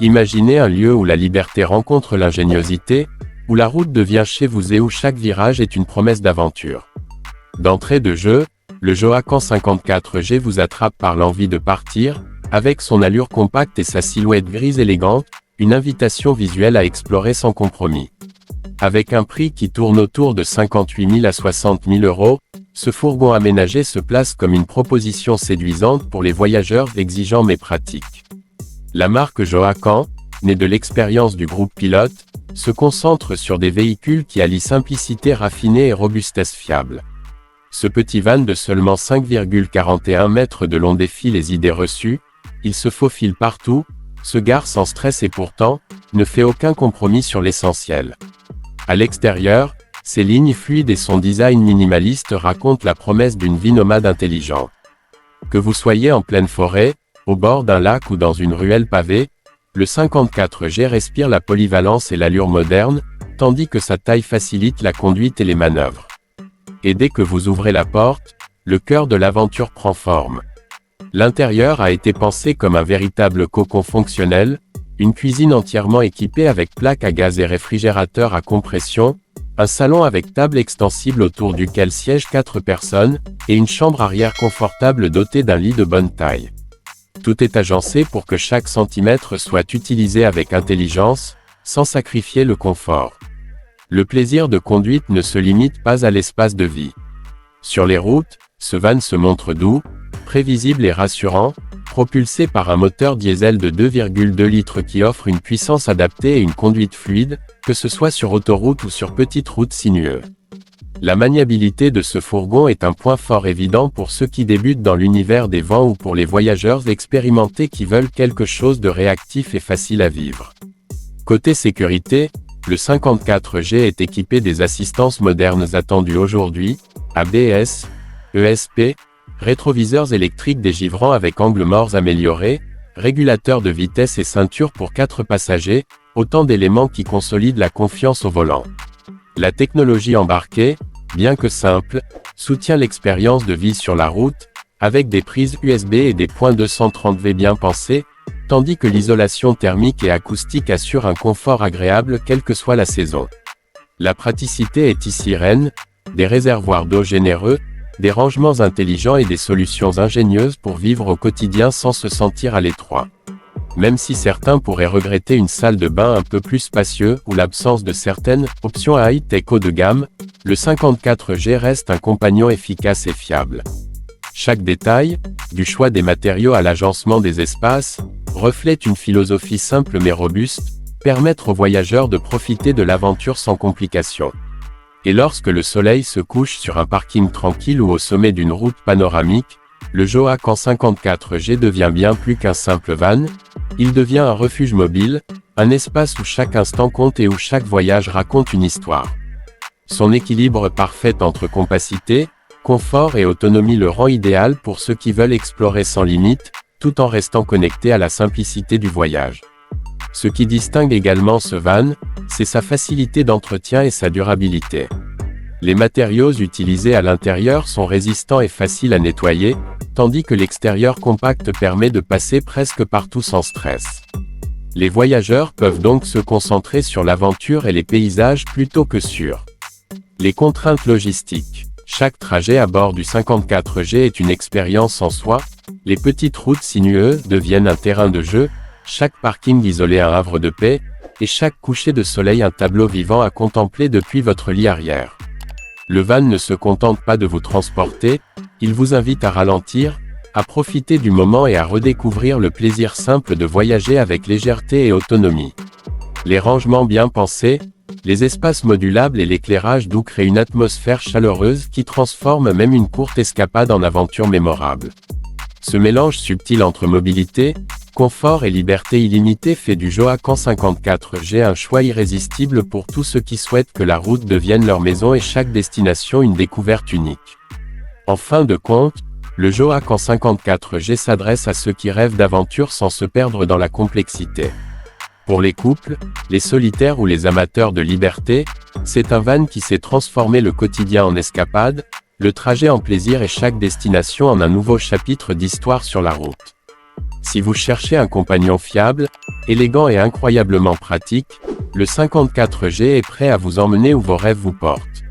Imaginez un lieu où la liberté rencontre l'ingéniosité, où la route devient chez vous et où chaque virage est une promesse d'aventure. D'entrée de jeu, le Joacan 54G vous attrape par l'envie de partir, avec son allure compacte et sa silhouette grise élégante, une invitation visuelle à explorer sans compromis. Avec un prix qui tourne autour de 58 000 à 60 000 euros, ce fourgon aménagé se place comme une proposition séduisante pour les voyageurs exigeants mais pratiques. La marque Joacan, née de l'expérience du groupe Pilote, se concentre sur des véhicules qui allient simplicité raffinée et robustesse fiable. Ce petit van de seulement 5,41 mètres de long défie les idées reçues, il se faufile partout, se gare sans stress et pourtant, ne fait aucun compromis sur l'essentiel. À l'extérieur, ses lignes fluides et son design minimaliste racontent la promesse d'une vie nomade intelligente. Que vous soyez en pleine forêt, au bord d'un lac ou dans une ruelle pavée, le 54G respire la polyvalence et l'allure moderne, tandis que sa taille facilite la conduite et les manœuvres. Et dès que vous ouvrez la porte, le cœur de l'aventure prend forme. L'intérieur a été pensé comme un véritable cocon fonctionnel, une cuisine entièrement équipée avec plaque à gaz et réfrigérateur à compression, un salon avec table extensible autour duquel siègent 4 personnes, et une chambre arrière confortable dotée d'un lit de bonne taille. Tout est agencé pour que chaque centimètre soit utilisé avec intelligence, sans sacrifier le confort. Le plaisir de conduite ne se limite pas à l'espace de vie. Sur les routes, ce van se montre doux, prévisible et rassurant, propulsé par un moteur diesel de 2,2 litres qui offre une puissance adaptée et une conduite fluide, que ce soit sur autoroute ou sur petites routes sinueuses. La maniabilité de ce fourgon est un point fort évident pour ceux qui débutent dans l'univers des vans ou pour les voyageurs expérimentés qui veulent quelque chose de réactif et facile à vivre. Côté sécurité, le 54G est équipé des assistances modernes attendues aujourd'hui, ABS, ESP, rétroviseurs électriques dégivrants avec angles morts améliorés, régulateurs de vitesse et ceinture pour 4 passagers, autant d'éléments qui consolident la confiance au volant. La technologie embarquée, bien que simple, soutient l'expérience de vie sur la route, avec des prises USB et des points 230V bien pensés, tandis que l'isolation thermique et acoustique assure un confort agréable quelle que soit la saison. La praticité est ici reine, des réservoirs d'eau généreux, des rangements intelligents et des solutions ingénieuses pour vivre au quotidien sans se sentir à l'étroit. Même si certains pourraient regretter une salle de bain un peu plus spacieuse ou l'absence de certaines options high-tech haut de gamme, le 54G reste un compagnon efficace et fiable. Chaque détail, du choix des matériaux à l'agencement des espaces, reflète une philosophie simple mais robuste, permettre aux voyageurs de profiter de l'aventure sans complications. Et lorsque le soleil se couche sur un parking tranquille ou au sommet d'une route panoramique, le Joacan 54G devient bien plus qu'un simple van, il devient un refuge mobile, un espace où chaque instant compte et où chaque voyage raconte une histoire. Son équilibre parfait entre compacité, confort et autonomie le rend idéal pour ceux qui veulent explorer sans limite, tout en restant connectés à la simplicité du voyage. Ce qui distingue également ce van, c'est sa facilité d'entretien et sa durabilité. Les matériaux utilisés à l'intérieur sont résistants et faciles à nettoyer, tandis que l'extérieur compact permet de passer presque partout sans stress. Les voyageurs peuvent donc se concentrer sur l'aventure et les paysages plutôt que sur les contraintes logistiques. Chaque trajet à bord du 54G est une expérience en soi, les petites routes sinueuses deviennent un terrain de jeu, chaque parking isolé un havre de paix, et chaque coucher de soleil un tableau vivant à contempler depuis votre lit arrière. Le van ne se contente pas de vous transporter, il vous invite à ralentir, à profiter du moment et à redécouvrir le plaisir simple de voyager avec légèreté et autonomie. Les rangements bien pensés, les espaces modulables et l'éclairage doux créent une atmosphère chaleureuse qui transforme même une courte escapade en aventure mémorable. Ce mélange subtil entre mobilité, confort et liberté illimitée fait du Joacan 54G un choix irrésistible pour tous ceux qui souhaitent que la route devienne leur maison et chaque destination une découverte unique. En fin de compte, le Joacan 54G s'adresse à ceux qui rêvent d'aventure sans se perdre dans la complexité. Pour les couples, les solitaires ou les amateurs de liberté, c'est un van qui sait transformer le quotidien en escapade, le trajet en plaisir et chaque destination en un nouveau chapitre d'histoire sur la route. Si vous cherchez un compagnon fiable, élégant et incroyablement pratique, le 54G est prêt à vous emmener où vos rêves vous portent.